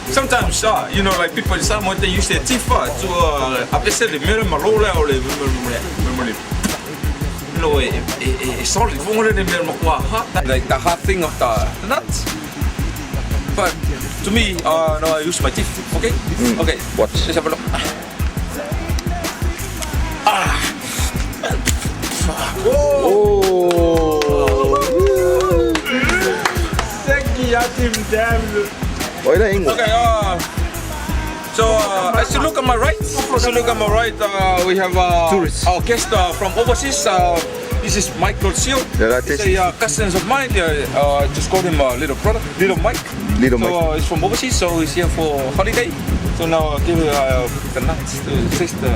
Sometimes, you know, like people, someone they use their teeth to appear the mirror, malola, or you know, it's solid. Like the hard thing of the nuts. But to me, no, I use my teeth. Okay, okay. Watch. Let's have a look. Ôi đây anh. Okay, so as you look on my right, we have Tourists. our guest from overseas. This is Michael Seal. Yeah, He's a cousin of mine. Just call him Little Brother, Little Mike. Little So Mike. he's from overseas, so he's here for holiday. So now I'll give the nuts to taste the.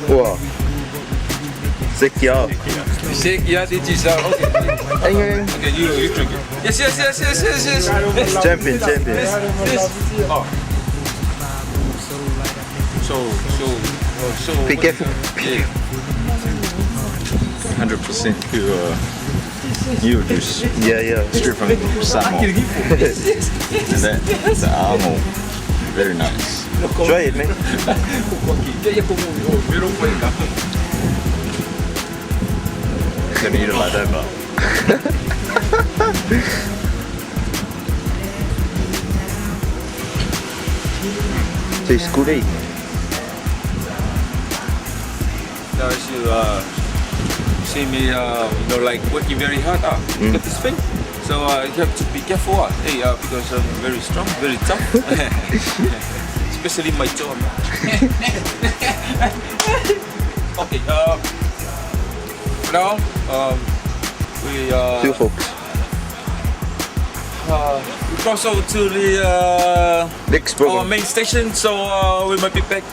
Wow. Sick yeah. Shake, yeah, this is okay. Anh. Okay, you drink it. Yes. Champion. This. Oh. So. Be careful. Yeah. 100% pure eel juice Yeah. straight from salmon. And that's the almond. Very nice. Try it, man. Couldn't eat it like that, but Tastes good, eh? Now as you see me, like working very hard with this thing. So you have to be careful, because I'm very strong, very tough. Especially my jaw. Okay, now we Two folks. we cross over to the Next our program. main station, so we might be back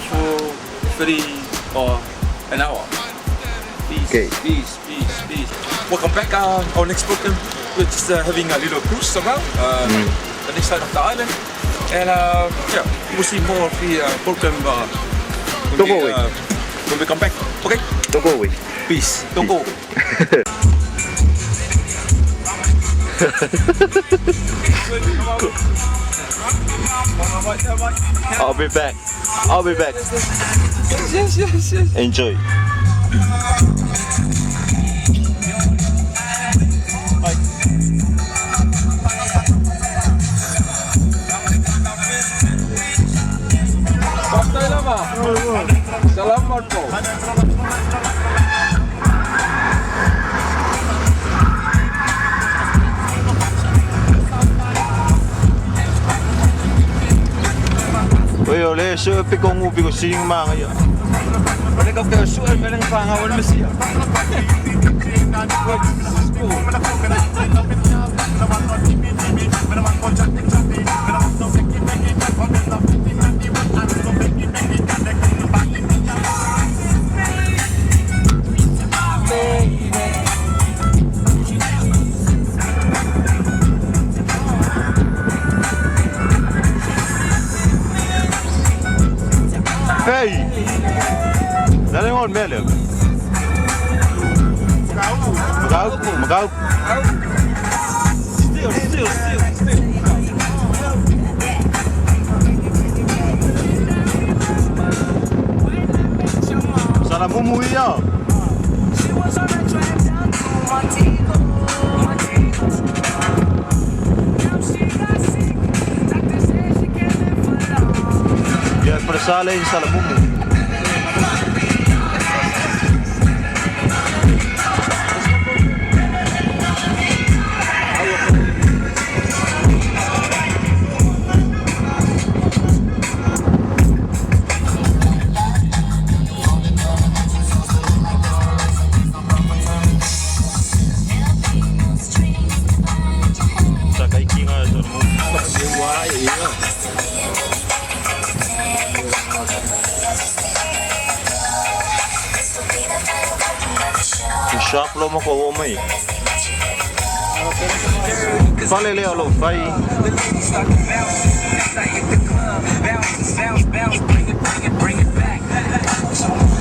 for 30 or an hour. Okay. Peace. Welcome back. Our next program, we're just having a little cruise around the next side of the island, and we'll see more of the program Don't go away. when we come back. Okay. Don't go away. Peace. Don't go. I'll be back. Yes. Enjoy. Pantay lama. Salamat po. Oi, olha, eu pegou um bico assim, manga aí. Olha que eu quero suar, mas não fanga, olha mesmo. Hey! That ain't on me, look. Magaw. Still. Sana mumuwi ya. Ya, pada sala yung sala mumu. Sakay kinga sa mumu. Shop lo mo ko mai. Fale le lo fai.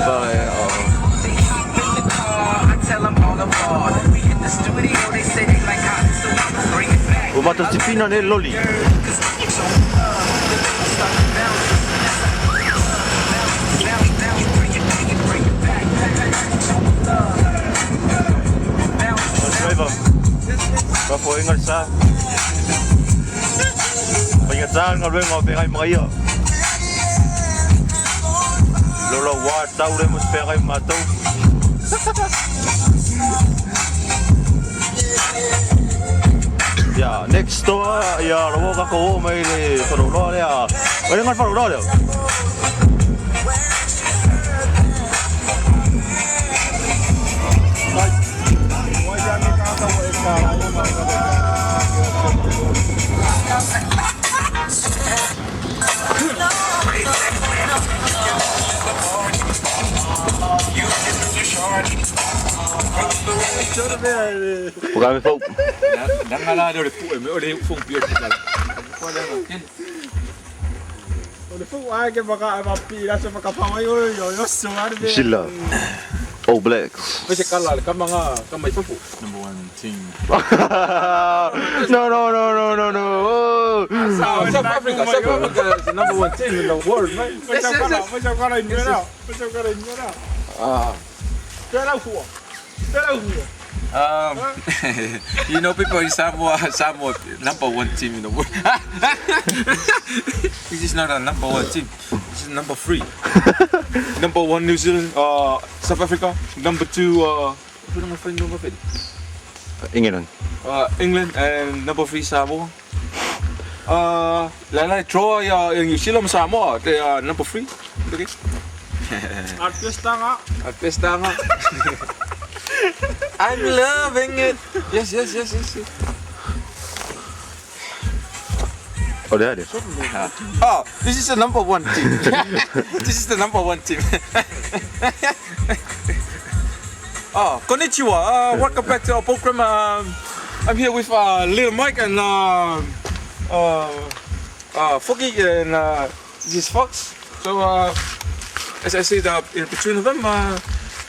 Fale. Bata si Pina ne loli. Driver. Kapo ingat sa. Ingat sa ngaluin mo pengay mga iyo. Lola wat tau le mo pengay matau. Ya, next to ya lo ka ko mai le farolo ya. Ay ngal farolo ya. Bukan Fok. Jangan lah dia boleh puk, boleh fung biar kita. Kau dah kan? Oleh fu ai ke baka api lah sama kapal yo suar be. Silla. All Blacks. Macam kalah, kan mga kamay pupuk. Number 1 team. No. South Africa is the number 1 team in the world, man. Macam kalau ini lah. Terau fu. You know, people in Samoa, number 1 team in the world. This is not a number 1 team. This is number 3. Number 1 New Zealand, South Africa. Number 2, apa nama friend number 3? England. England, and number 3 Samoa. Lai draw yang New Zealand Samoa, they are number 3. Okay. Artis tanga. I'm loving it. Yes. Oh, dia ada. Oh, this is the number 1 team. This is the number 1 team. Oh, konnichiwa. Welcome back to our program. I'm here with Lil Mike and Foggy and this is Fox. So, as I said, in between of them,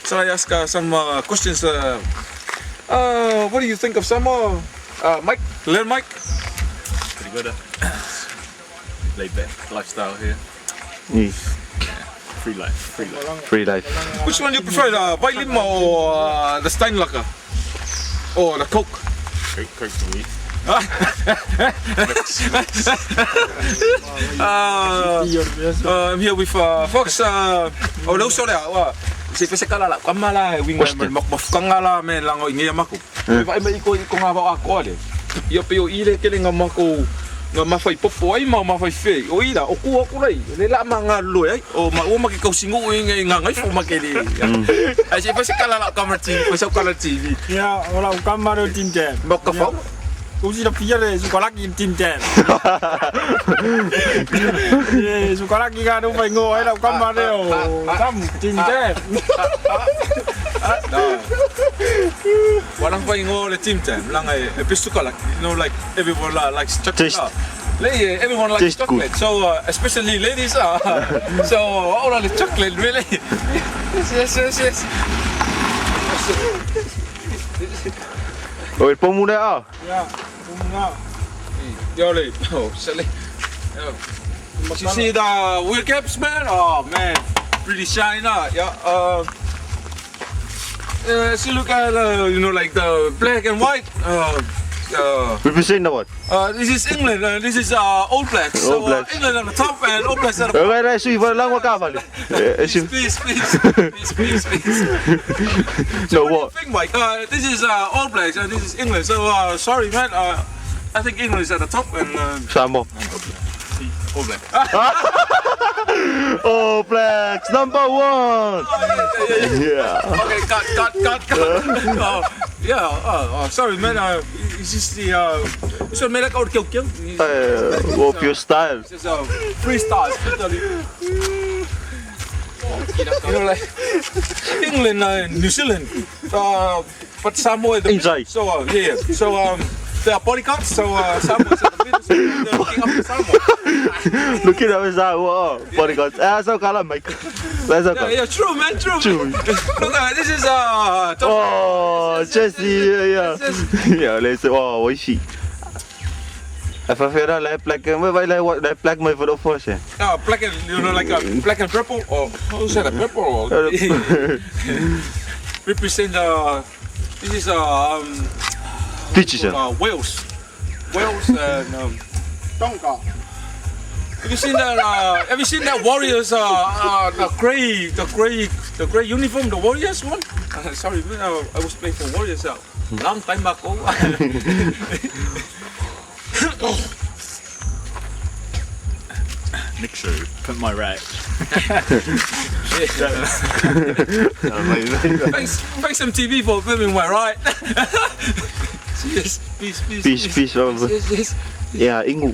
so I ask some questions. What do you think of Samoa? Mike, Lil Mike? Pretty good. Laid back lifestyle here. Free life. Which one do you prefer, the Vitamin or the Steinlager? Or the Coke? Coke for me. I'm here with Fox. No, sorry. Si pesa kala kamala wing mafkangala men lango ingi mako. Vai mai ko nga ba ako ale. Yo pio ile kele nga mako nga mafai popo ai mafai fe. O ida o ku aku lai. Le la manga lo ai. O maki kau singu ingi nga ngai fu makeli. Ai si pesa kala kamera TV, pesa kala TV. Ya, orang kamar tim jam. Maka fau. Usi dah pikir le suka lagi tim jam. Suka lagi kan tu phải ngồi đâu kamar dia. Tam tim jam. Walang pa ingo le team time lang ay episto ka like, you know, like everyone likes chocolate. Everyone likes chocolate. Good. So especially ladies so all the chocolate really. Yes. Oh, pemuda ah. Ya, pemuda. Yole. Oh, silly. You see the wheel caps, man? Oh man, pretty shiny. Yeah. So look at you know, like the black and white. Represent what? This is England. This is All Blacks. So England on the top and All Blacks at the bottom. Agora isso vai lá uma cavalo. Peace. So what do you think, Mike? This is All Blacks and this is England. So sorry, man. I think England is at the top and Samoa. All Blacks. All Blacks number 1. Yeah. Okay, cut. Sorry, man. It's just the so man, like out kill. What's your style? It's freestyle. You know, like England and New Zealand, but Samoa the inside. So yeah. So they are bodyguards. So Samoa is at the middle. So they're looking up to Samoa. Looking at Samoa bodyguards. So kalah Mike. Yeah, true, man, true. Look, this is Oh, Jesse, yeah. Yeah, let's. Oh, 我洗。Even verder allerlei plekken. Maar wij leggen plek mee voor de opvolging. Black and, you know, like black and purple, or how is that, purple? Or, represent this is Fietsjes. Wales and Tonka. have you seen that Warriors the gray uniform, the Warriors one? Sorry, I was playing for Warriors long time ago. Nick show. Put my right. Thanks MTV for filming my right. Yes, peace. Peace. Yes. Ja, Ingo.